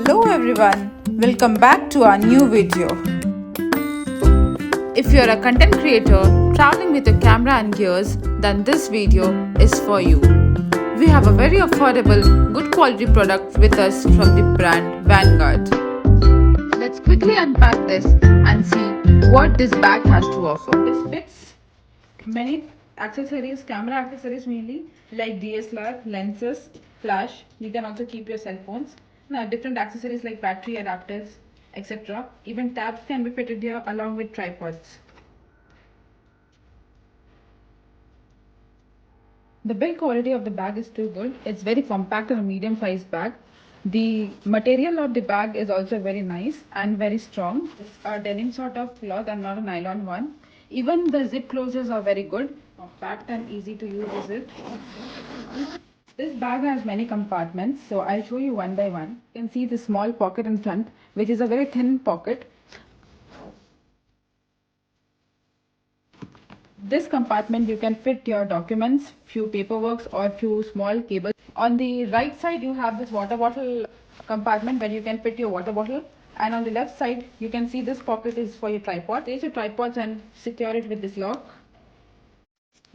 Hello everyone, welcome back to our new video. If you're a content creator traveling with your camera and gears, then this video is for you. We have a very affordable, good quality product with us from the brand Vanguard. Let's quickly unpack this and see what this bag has to offer. This fits many accessories, camera accessories mainly, like DSLR, lenses, flash. You can also keep your cell phones. Now different accessories like battery adapters, etc. Even tabs can be fitted here along with tripods. The build quality of the bag is too good. It's very compact and a medium sized bag. The material of the bag is also very nice and very strong. It's a denim sort of cloth and not a nylon one. Even the zip closures are very good, compact and easy to use is it. This bag has many compartments, so I'll show you one by one. You can see the small pocket in front, which is a very thin pocket. This compartment you can fit your documents, few paperworks or few small cables. On the right side you have this water bottle compartment where you can fit your water bottle, and on the left side you can see this pocket is for your tripod. Place your tripods and secure it with this lock.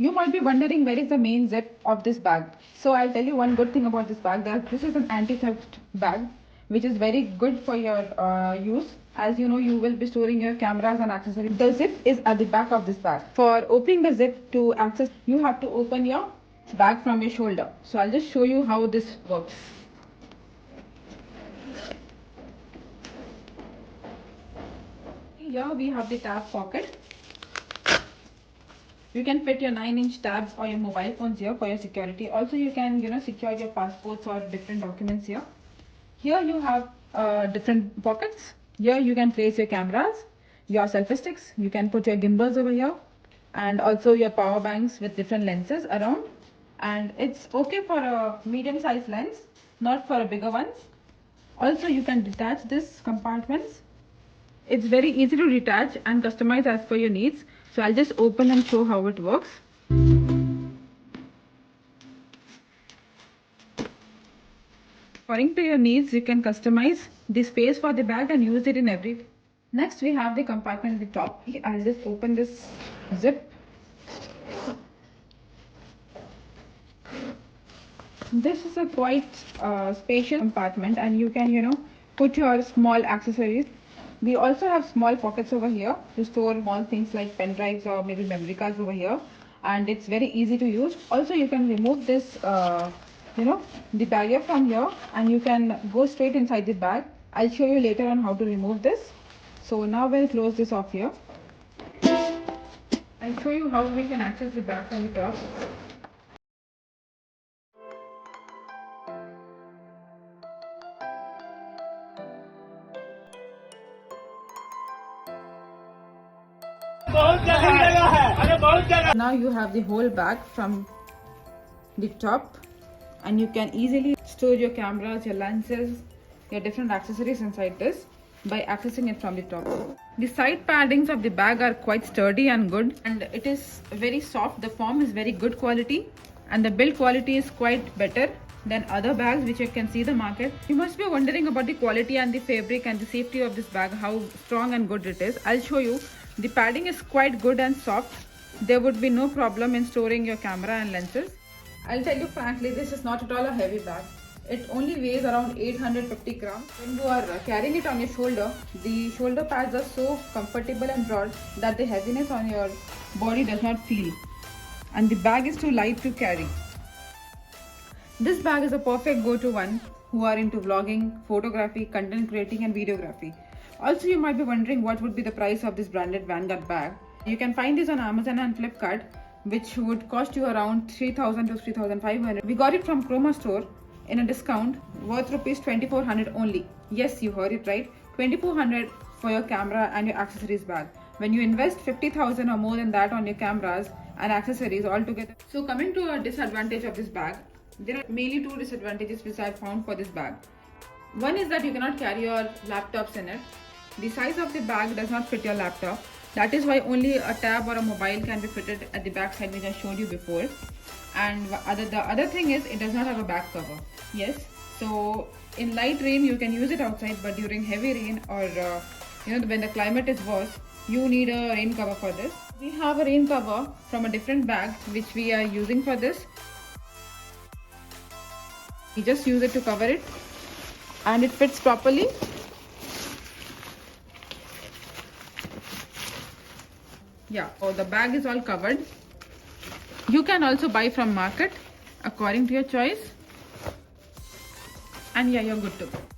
You might be wondering where is the main zip of this bag. So I'll tell you one good thing about this bag, that this is an anti-theft bag which is very good for your use. As you know, you will be storing your cameras and accessories. The zip is at the back of this bag. For opening the zip to access, you have to open your bag from your shoulder. So I'll just show you how this works. Here we have the tab pocket. You can fit your 9-inch tabs or your mobile phones here for your security. Also, you can secure your passports or different documents here. Here you have different pockets. Here you can place your cameras, your selfie sticks. You can put your gimbals over here, and also your power banks with different lenses around. And it's okay for a medium-sized lens, not for a bigger ones. Also, you can detach this compartments. It's very easy to detach and customize as per your needs. So I'll just open and show how it works. According to your needs, you can customize the space for the bag and use it in every. Next, we have the compartment at the top. I'll just open this zip. This is a quite spacious compartment, and you can put your small accessories. We also have small pockets over here to store small things like pen drives or maybe memory cards over here, and it's very easy to use. Also, you can remove this the barrier from here, and you can go straight inside the bag. I'll show you later on how to remove this. So now we'll close this off here. I'll show you how we can access the bag from the top. Now you have the whole bag from the top, and you can easily store your cameras, your lenses, your different accessories inside this by accessing it from the top. The side paddings of the bag are quite sturdy and good, and it is very soft. The form is very good quality, and the build quality is quite better than other bags which you can see the market. You must be wondering about the quality and the fabric and the safety of this bag, how strong and good it is. I'll show you. The padding is quite good and soft. There would be no problem in storing your camera and lenses. I'll tell you frankly, this is not at all a heavy bag. It only weighs around 850 grams. When you are carrying it on your shoulder, the shoulder pads are so comfortable and broad that the heaviness on your body does not feel. And the bag is too light to carry. This bag is a perfect go-to one who are into vlogging, photography, content creating and videography. Also, you might be wondering what would be the price of this branded Vanguard bag. You can find this on Amazon and Flipkart, which would cost you around 3,000 to 3,500. We got it from Chroma store in a discount worth rupees 2,400 only. Yes, you heard it right. 2,400 for your camera and your accessories bag. When you invest 50,000 or more than that on your cameras and accessories altogether. So coming to a disadvantage of this bag, there are mainly two disadvantages which I found for this bag. One is that you cannot carry your laptops in it. The size of the bag does not fit your laptop. That is why only a tab or a mobile can be fitted at the back side, which I showed you before. And the other thing is, it does not have a back cover. Yes, so in light rain you can use it outside, but during heavy rain or when the climate is worse, you need a rain cover for this. We have a rain cover from a different bag which we are using for this. We just use it to cover it, and it fits properly. Yeah, so the bag is all covered. You can also buy from market according to your choice, and yeah, you're good to go.